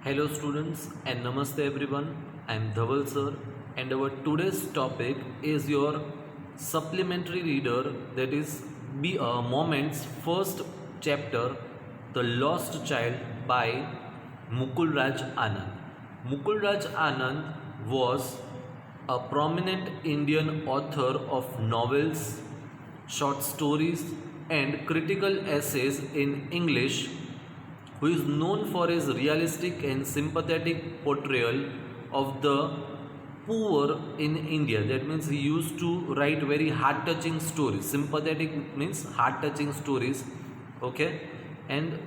Hello students and namaste everyone. I am Dhaval sir and our today's topic is your supplementary reader, that is Be Moments first chapter, The Lost Child by Mukul Raj Anand. Mukul Raj Anand was a prominent Indian author of novels, short stories and critical essays in English, who is known for his realistic and sympathetic portrayal of the poor in India. That means he used to write very heart touching stories. Sympathetic means heart touching stories. Okay, and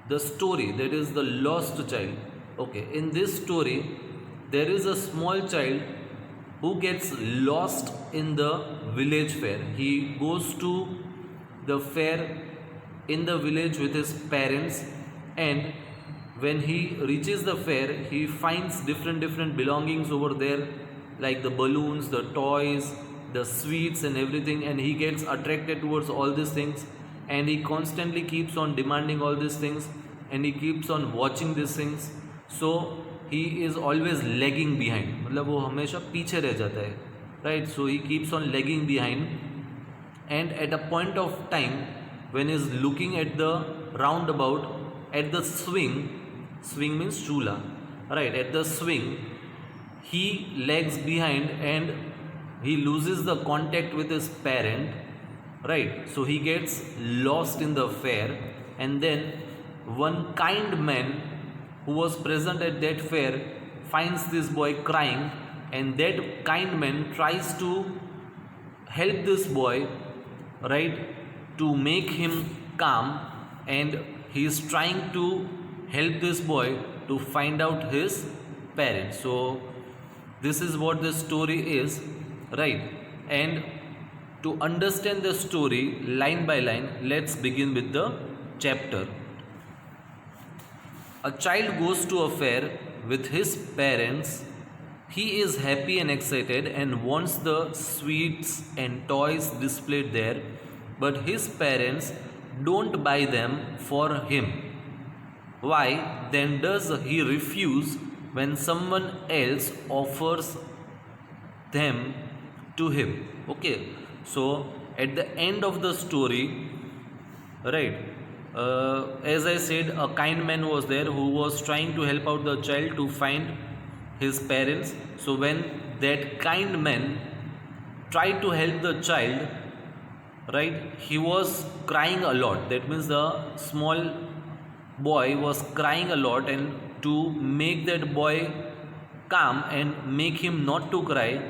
the story, that is the lost child. Okay, in this story, there is a small child who gets lost in the village fair. He goes to the fair in the village with his parents, and when he reaches the fair he finds different belongings over there, like the balloons, the toys, the sweets and everything, and he gets attracted towards all these things, and he constantly keeps on demanding all these things, and he keeps on watching these things. So he is always lagging behind, मतलब वो हमेशा पीछे रह जाता है, right? So he keeps on lagging behind, and at a point of time when he is looking at the roundabout, at the swing means chula, right? At the swing he lags behind and he loses the contact with his parent, right? So he gets lost in the fair, and then one kind man who was present at that fair finds this boy crying, and that kind man tries to help this boy, right, to make him calm, and he is trying to help this boy to find out his parents. So this is what the story is, right? And to understand the story line by line, let's begin with the chapter. A child goes to a fair with his parents. He is happy and excited and wants the sweets and toys displayed there, but his parents don't buy them for him. Why then does he refuse when someone else offers them to him? Okay, so at the end of the story, right, as I said, a kind man was there who was trying to help out the child to find his parents. So when that kind man tried to help the child, right, he was crying a lot. That means the small boy was crying a lot, and to make that boy calm and make him not to cry,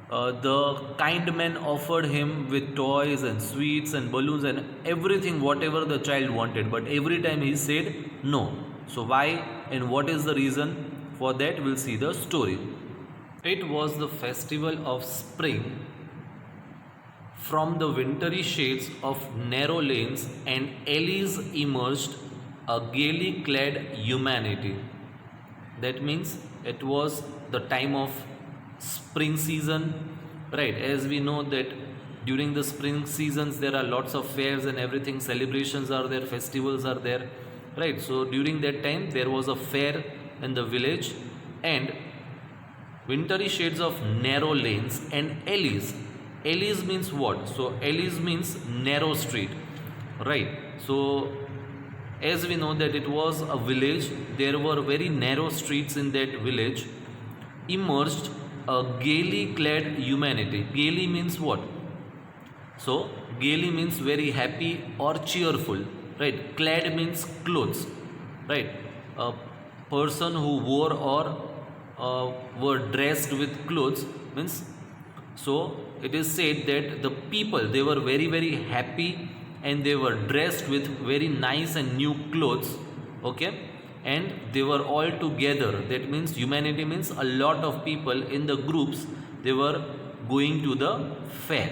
the kind man offered him with toys and sweets and balloons and everything whatever the child wanted, but every time he said no. So why and what is the reason for that, we'll see the story. It was the festival of spring. From the wintry shades of narrow lanes and alleys emerged a gaily clad humanity. That means it was the time of spring season, right? As we know that during the spring seasons there are lots of fairs and everything, celebrations are there, festivals are there, right? So during that time there was a fair in the village, and wintry shades of narrow lanes and alleys. Alleys means what? So alleys means narrow street, right? So as we know that it was a village, there were very narrow streets in that village. Emerged a gaily clad humanity. Gaily means what? So gaily means very happy or cheerful, right? Clad means clothes, right? A person who wore or were dressed with clothes means. So it is said that the people, they were very happy, and they were dressed with very nice and new clothes, okay, and they were all together. That means humanity means a lot of people in the groups, they were going to the fair.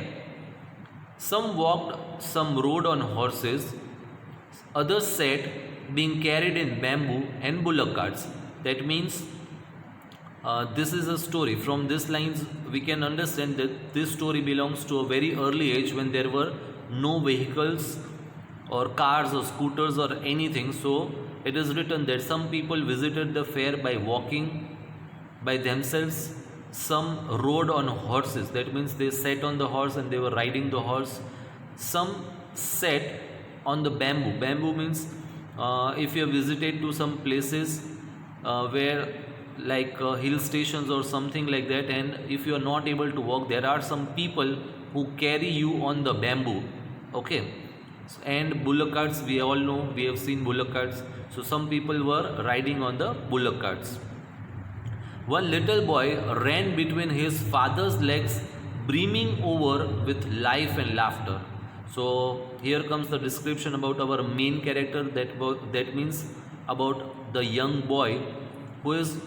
Some walked, some rode on horses, others sat being carried in bamboo and bullock carts. That means this is a story. From these lines we can understand that this story belongs to a very early age when there were no vehicles or cars or scooters or anything. So it is written that some people visited the fair by walking by themselves, some rode on horses, that means they sat on the horse and they were riding the horse, some sat on the bamboo. Bamboo means if you have visited to some places where like hill stations or something like that, and if you are not able to walk, there are some people who carry you on the bamboo. Okay. And bullock carts, we all know, we have seen bullock carts. So some people were riding on the bullock carts. One little boy ran between his father's legs, brimming over with life and laughter. So here comes the description about our main character, that means about the young boy who is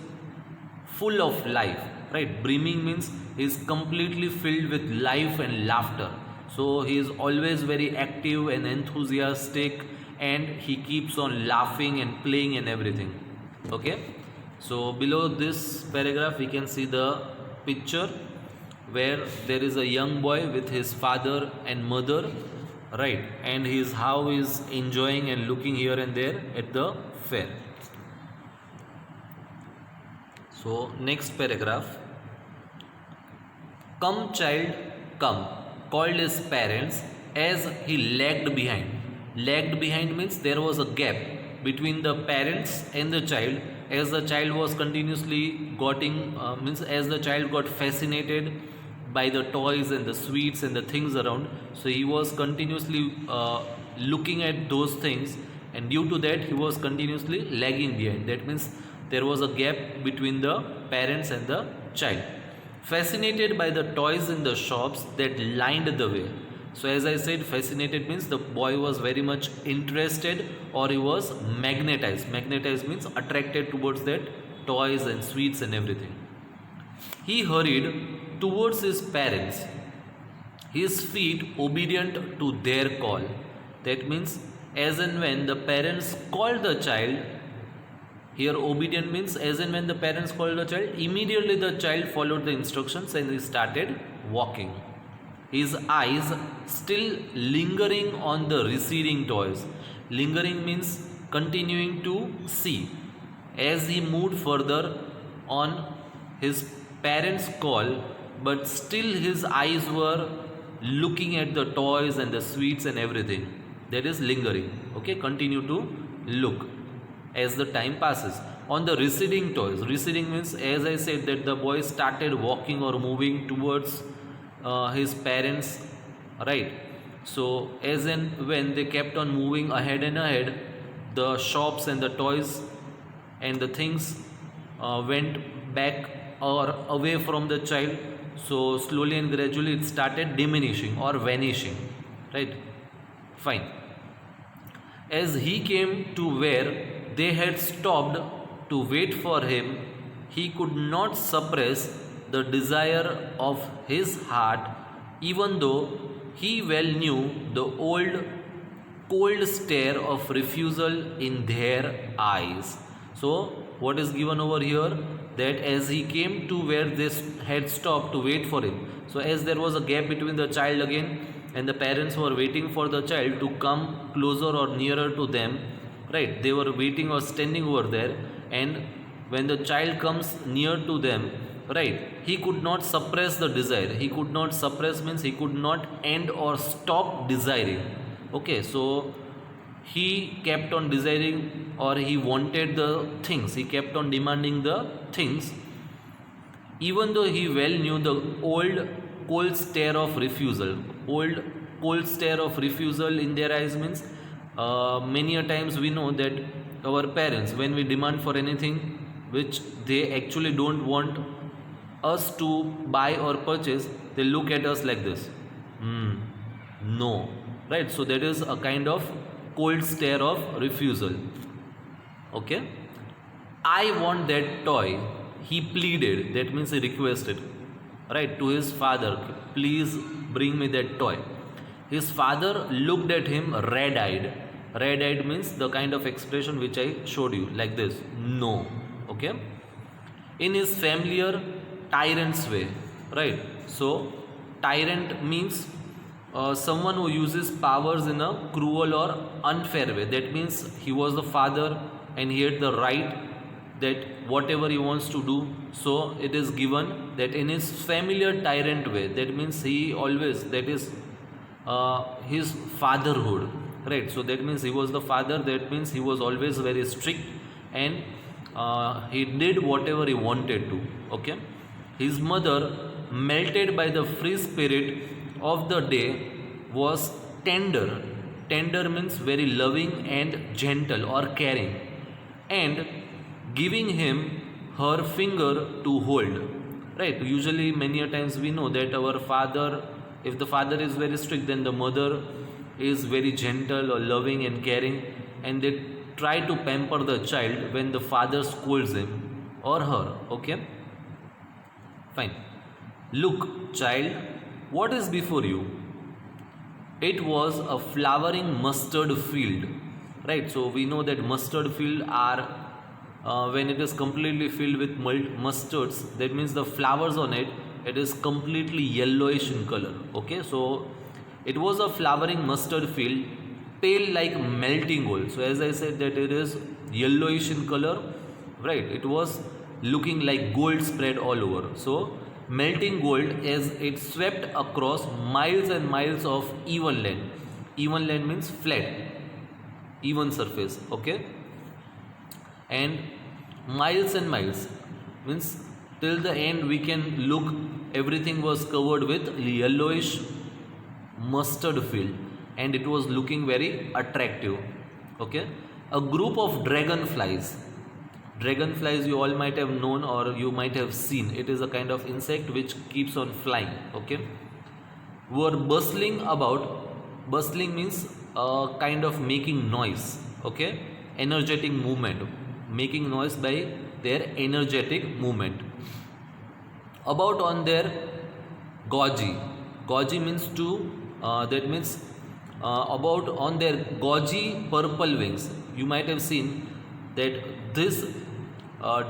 full of life, right? Brimming means he is completely filled with life and laughter. So he is always very active and enthusiastic, and he keeps on laughing and playing and everything. Okay. So below this paragraph we can see the picture where there is a young boy with his father and mother, right? And how he is enjoying and looking here and there at the fair. So next paragraph. Come child, come, called his parents as he lagged behind. Lagged behind means there was a gap between the parents and the child, as the child was continuously as the child got fascinated by the toys and the sweets and the things around, so he was continuously looking at those things, and due to that he was continuously lagging behind. That means there was a gap between the parents and the child. Fascinated by the toys in the shops that lined the way. So as I said, fascinated means the boy was very much interested, or he was magnetized. Magnetized means attracted towards that toys and sweets and everything. He hurried towards his parents, his feet obedient to their call. That means as and when the parents called the child, here obedient means as and when the parents called the child, immediately the child followed the instructions and he started walking. His eyes still lingering on the receding toys. Lingering means continuing to see. As he moved further on his parents' call, but still his eyes were looking at the toys and the sweets and everything. That is lingering. Okay, continue to look as the time passes on the receding toys. Receding means, as I said, that the boy started walking or moving towards his parents, right? So as and when they kept on moving ahead and ahead, the shops and the toys and the things went back or away from the child. So slowly and gradually it started diminishing or vanishing, right? Fine. As he came to where they had stopped to wait for him, he could not suppress the desire of his heart, even though he well knew the old cold stare of refusal in their eyes. So what is given over here, that as he came to where they had stopped to wait for him, so as there was a gap between the child again, and the parents were waiting for the child to come closer or nearer to them, right? They were waiting or standing over there, and when the child comes near to them, right, he could not suppress the desire. He could not suppress means he could not end or stop desiring. Okay, so he kept on desiring, or he wanted the things, he kept on demanding the things, even though he well knew the old cold stare of refusal. Old cold stare of refusal in their eyes means many a times we know that our parents, when we demand for anything which they actually don't want us to buy or purchase, they look at us like this. No, right? So that is a kind of cold stare of refusal. Okay, I want that toy, he pleaded. That means he requested, right, to his father, please bring me that toy. His father looked at him red-eyed. Red-eyed means the kind of expression which I showed you, like this, no. Okay, in his familiar tyrant's way, right? So tyrant means someone who uses powers in a cruel or unfair way. That means he was the father and he had the right that whatever he wants to do. So it is given that in his familiar tyrant way, that means he always, that is his fatherhood, right? So that means he was the father, that means he was always very strict, and he did whatever he wanted to. Okay, his mother, melted by the free spirit of the day, was tender. Tender means very loving and gentle or caring, and giving him her finger to hold, right? Usually many a times we know that our father, if the father is very strict, then the mother is very gentle or loving and caring, and they try to pamper the child when the father scolds him or her. Okay, fine. Look, child, what is before you? It was a flowering mustard field, right? So we know that mustard field are when it is completely filled with mustards, that means the flowers on it, it is completely yellowish in color. Okay, so it was a flowering mustard field, pale like melting gold. So as I said that it is yellowish in color, right? It was looking like gold spread all over. So melting gold, as it swept across miles and miles of even land. Even land means flat, even surface. Okay, and miles and miles means till the end we can look, everything was covered with yellowish mustard field, and it was looking very attractive. Okay, a group of dragonflies. Dragonflies you all might have known or you might have seen. It is a kind of insect which keeps on flying. Okay, were bustling about. Bustling means kind of making noise. Okay, energetic movement, making noise by their energetic movement. About on their gauzy. Gauzy means to that means about on their gauzy purple wings. You might have seen that this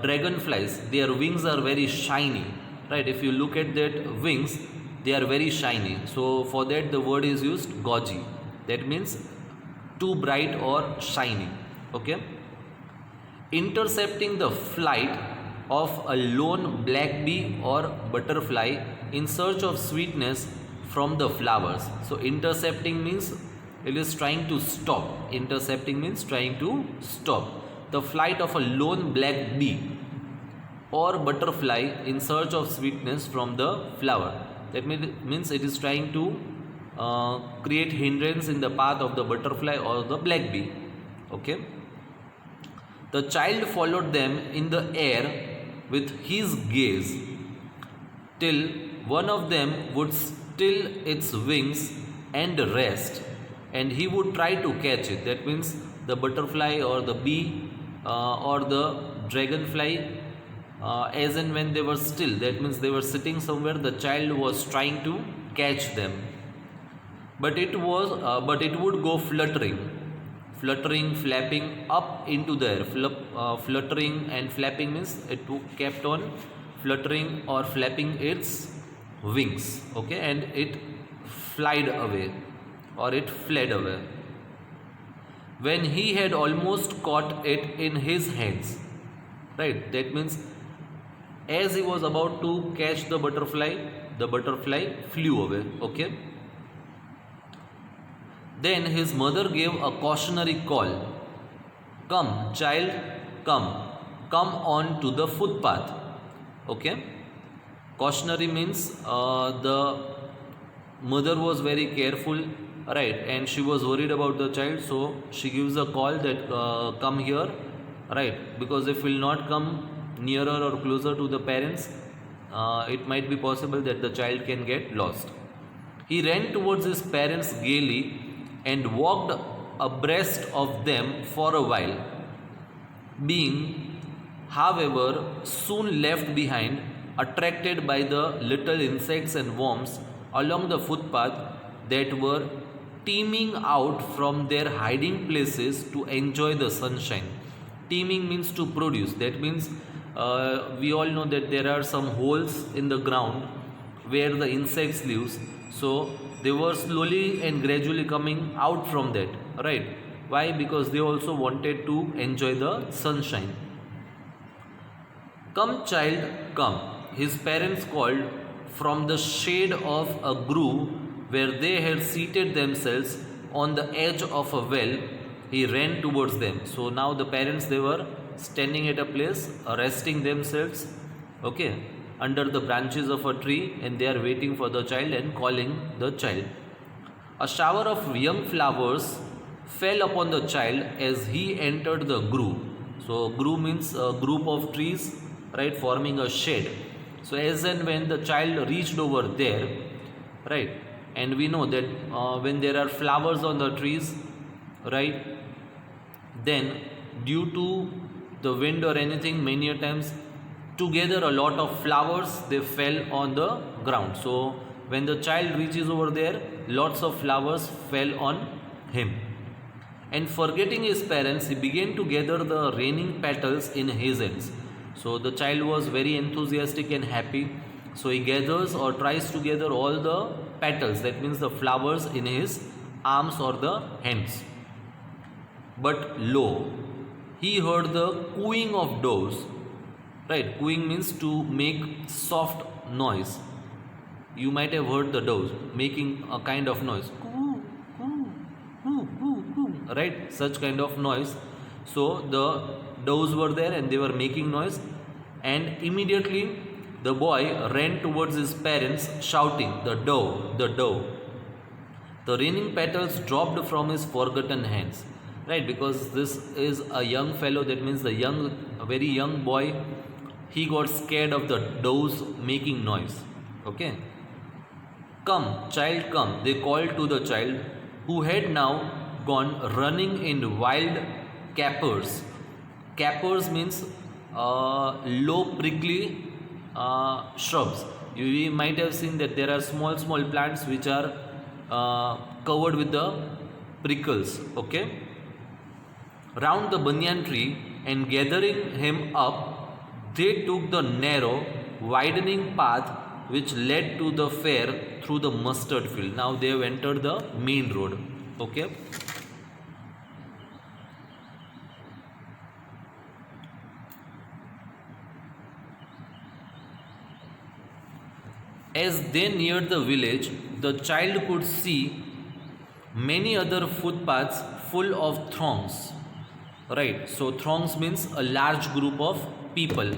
dragonflies, their wings are very shiny, right? If you look at that wings, they are very shiny. So for that the word is used gauzy. That means too bright or shiny. Okay, intercepting the flight of a lone black bee or butterfly in search of sweetness from the flowers. So intercepting means it is trying to stop. Intercepting means trying to stop the flight of a lone black bee or butterfly in search of sweetness from the flower. That means it is trying to create hindrance in the path of the butterfly or the black bee. Okay, the child followed them in the air with his gaze till one of them would still its wings and rest, and he would try to catch it. That means the butterfly or the bee or the dragonfly, as and when they were still, that means they were sitting somewhere, the child was trying to catch them, but it would go fluttering, flapping up into the air. Fluttering and flapping means it kept on fluttering or flapping its wings. Okay, and it fled away or it fled away. When he had almost caught it in his hands, right? That means as he was about to catch the butterfly flew away. Okay, then his mother gave a cautionary call. Come, child, come on to the footpath. Okay, cautionary means the mother was very careful, right, and she was worried about the child, so she gives a call that come here, right, because if will not come nearer or closer to the parents, it might be possible that the child can get lost. He ran towards his parents gaily and walked abreast of them for a while, being, however, soon left behind, attracted by the little insects and worms along the footpath that were teeming out from their hiding places to enjoy the sunshine. Teeming means to produce. That means we all know that there are some holes in the ground where the insects live. So they were slowly and gradually coming out from that, right? Why? Because they also wanted to enjoy the sunshine. Come, child, come. His parents called from the shade of a grove where they had seated themselves on the edge of a well. He ran towards them. So now the parents, they were standing at a place, resting themselves, okay, under the branches of a tree, and they are waiting for the child and calling the child. A shower of young flowers fell upon the child as he entered the grove. So, grove means a group of trees, right, forming a shade. So, as and when the child reached over there, right, and we know that when there are flowers on the trees, right, then due to the wind or anything, many a times together a lot of flowers they fell on the ground. So, when the child reaches over there, lots of flowers fell on him. And forgetting his parents, he began to gather the raining petals in his hands. So the child was very enthusiastic and happy. So he gathers or tries to gather all the petals, that means the flowers, in his arms or the hands. But lo, he heard the cooing of doves. Right, cooing means to make soft noise. You might have heard the doves making a kind of noise, right, such kind of noise. So the doves were there and they were making noise, and immediately the boy ran towards his parents shouting, the dove, the dove. The raining petals dropped from his forgotten hands, right, because this is a young fellow, that means a very young boy, he got scared of the doves making noise. Okay. Come, child, come, they called to the child, who had now gone running in wild capers. Capers means low prickly shrubs. You might have seen that there are small plants which are covered with the prickles. Okay. Round the banyan tree, and gathering him up, they took the narrow, widening path which led to the fair through the mustard field. Now they have entered the main road. Okay. As they neared the village, the child could see many other footpaths full of throngs. Right, so throngs means a large group of people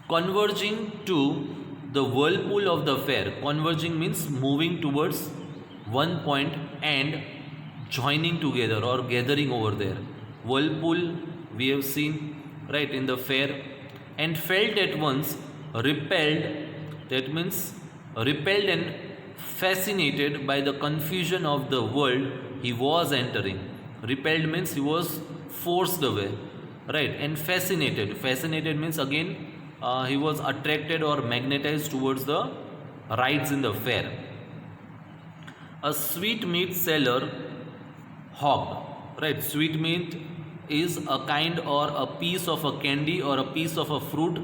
converging to the whirlpool of the fair. Converging means moving towards one point and joining together or gathering over there. Whirlpool we have seen, right, in the fair, and felt at once repelled, that means repelled and fascinated by the confusion of the world he was entering. Repelled means he was forced away, right, and fascinated. Fascinated means again he was attracted or magnetized towards the rides in the fair. A sweetmeat seller hogged, right. Sweetmeat is a kind or a piece of a candy or a piece of a fruit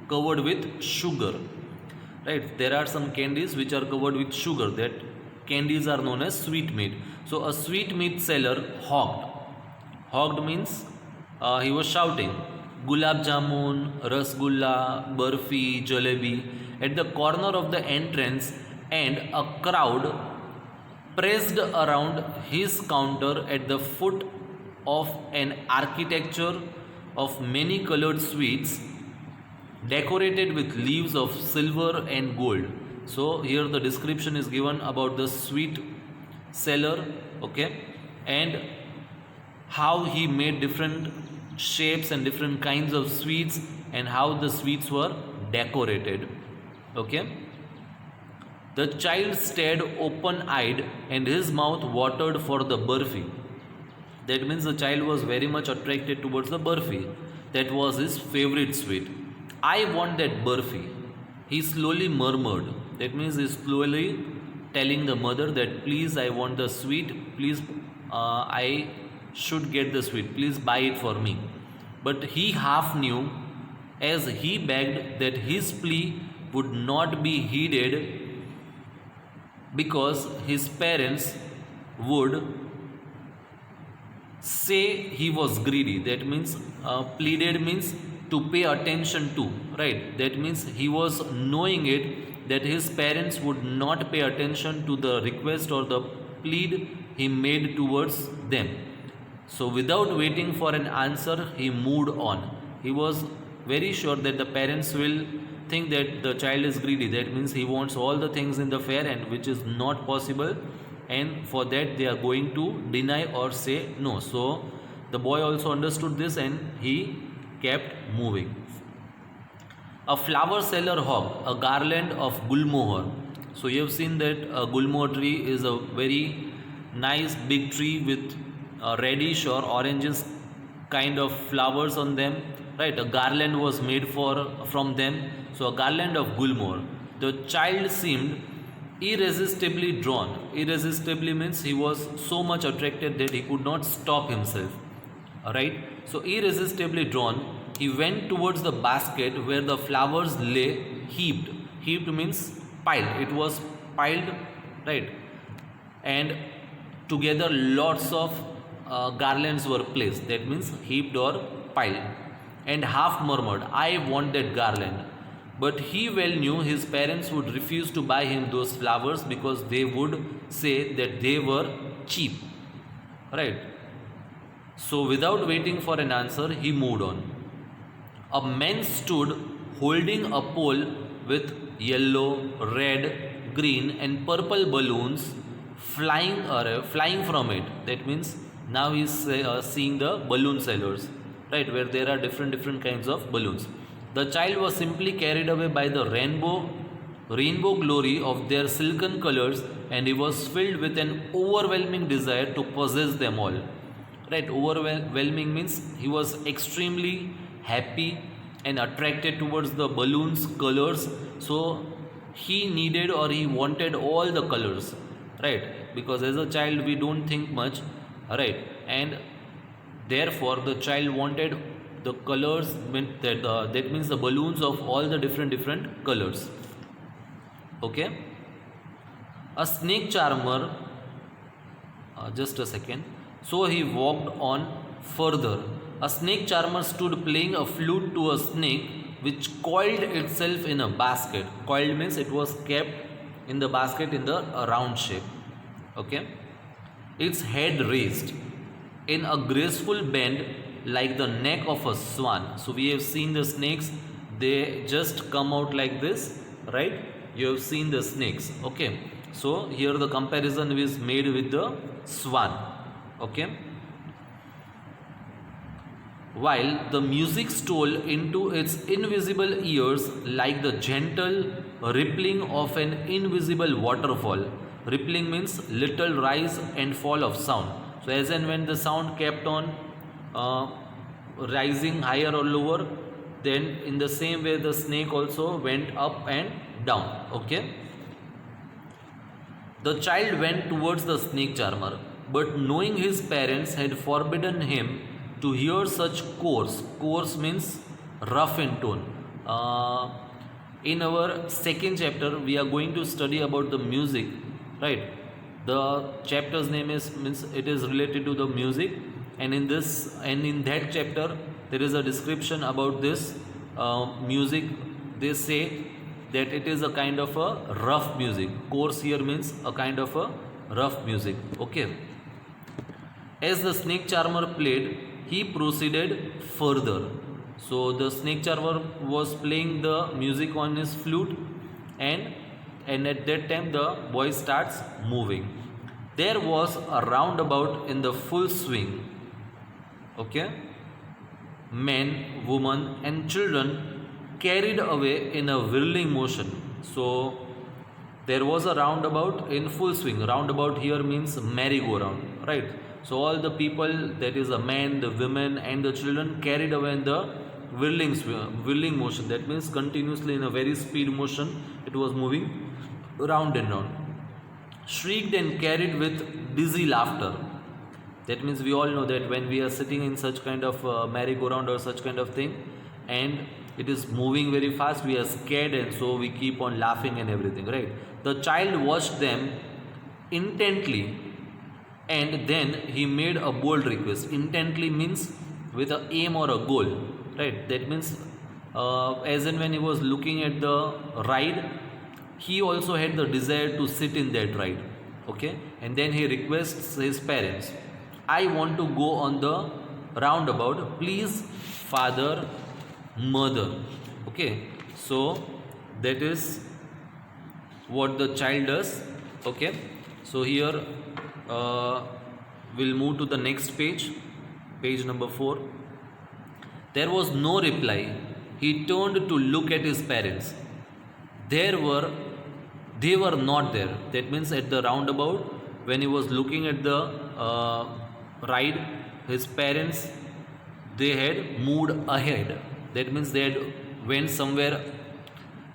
covered with sugar, right. There are some candies which are covered with sugar, that candies are known as sweetmeat. So a sweetmeat seller hogged. Hogged means he was shouting, gulab jamun, rasgulla, barfi, jalebi at the corner of the entrance, and a crowd pressed around his counter at the foot of an architecture of many colored sweets decorated with leaves of silver and gold. So here the description is given about the sweet seller, okay, and how he made different shapes and different kinds of sweets, and how the sweets were decorated. Okay. The child stared open-eyed, and his mouth watered for the barfi. That means the child was very much attracted towards the barfi. That was his favorite sweet. I want that barfi, he slowly murmured. That means he slowly telling the mother that please, I want the sweet, please, I should get the sweet, please buy it for me. But he half knew, as he begged, that his plea would not be heeded, because his parents would say he was greedy, that means pleaded means to pay attention to, right? That means he was knowing it that his parents would not pay attention to the request or the plead he made towards them. So without waiting for an answer, he moved on. He was very sure that the parents will think that the child is greedy, that means he wants all the things in the fair, and which is not possible, and for that they are going to deny or say no. So the boy also understood this and he kept moving. A flower seller hogged a garland of gulmohar. So you have seen that a gulmohar tree is a very nice big tree with reddish or oranges kind of flowers on them, right? A garland was made from them. So a garland of gulmohar. The child seemed irresistibly drawn. Irresistibly means he was so much attracted that he could not stop himself. Alright, so irresistibly drawn, he went towards the basket where the flowers lay heaped. Heaped means piled. It was piled, right? And together lots of garlands were placed. That means heaped or piled. And half murmured, I want that garland. But he well knew his parents would refuse to buy him those flowers because they would say that they were cheap, right? So without waiting for an answer, he moved on. A man stood holding a pole with yellow, red, green and purple balloons flying from it. That means now he is seeing the balloon sellers, right, where there are different kinds of balloons. The child was simply carried away by the rainbow glory of their silken colors, and he was filled with an overwhelming desire to possess them all. Right, overwhelming means he was extremely happy and attracted towards the balloons colors. So he needed or he wanted all the colors, right? Because as a child we don't think much, right? And therefore the child wanted the colors, that means the balloons of all the different colors. Okay. A snake charmer, just a second. So he walked on further. A snake charmer stood playing a flute to a snake which coiled itself in a basket. Coiled means it was kept in the basket in the round shape. Okay. Its head raised in a graceful bend like the neck of a swan. So we have seen the snakes, they just come out like this, right? You have seen the snakes. Okay. So here the comparison is made with the swan. Okay. While the music stole into its invisible ears like the gentle rippling of an invisible waterfall. Rippling means little rise and fall of sound. So as and when the sound kept on rising higher or lower, then in the same way the snake also went up and down. Okay. The child went towards the snake charmer, but knowing his parents had forbidden him to hear such coarse means rough in tone. In our second chapter we are going to study about the music, right? The chapter's name is means it is related to the music, and in that chapter there is a description about this music. They say that it is a kind of a rough music. Coarse here means a kind of a rough music. Okay. As the snake charmer played, he proceeded further. So the snake charmer was playing the music on his flute, and at that time the boy starts moving. There was a roundabout in the full swing. Okay. Men, women and children carried away in a whirling motion. So there was a roundabout in full swing. Roundabout here means merry-go-round, right? So all the people, that is the men, the women and the children, carried away in the whirling motion. That means continuously in a very speed motion it was moving round and round. Shrieked and carried with dizzy laughter. That means we all know that when we are sitting in such kind of merry-go-round or such kind of thing, and it is moving very fast, we are scared, and so we keep on laughing and everything, right? The child watched them intently and then he made a bold request. Intently means with a aim or a goal, right? That means as in when he was looking at the ride, he also had the desire to sit in that ride. Okay, and then he requests his parents, I want to go on the roundabout, please father, mother. Okay, so that is what the child does. Okay, so here we'll move to the next page, page number 4. There was no reply. He turned to look at his parents. There were They were not there. That means at the roundabout, when he was looking at the ride, his parents, they had moved ahead. That means they had went somewhere.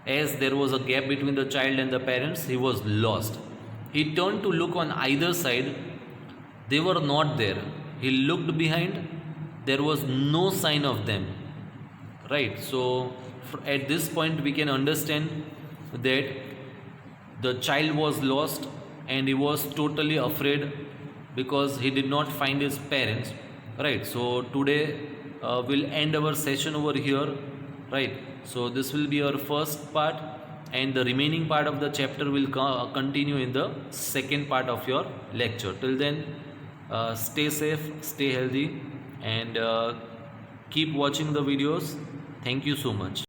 As there was a gap between the child and the parents, he was lost. He turned to look on either side. They were not there. He looked behind. There was no sign of them. Right. So at this point, we can understand that the child was lost and he was totally afraid because he did not find his parents. Right. So today we'll end our session over here. Right. So this will be our first part, and the remaining part of the chapter will continue in the second part of your lecture. Till then, stay safe, stay healthy, and keep watching the videos. Thank you so much.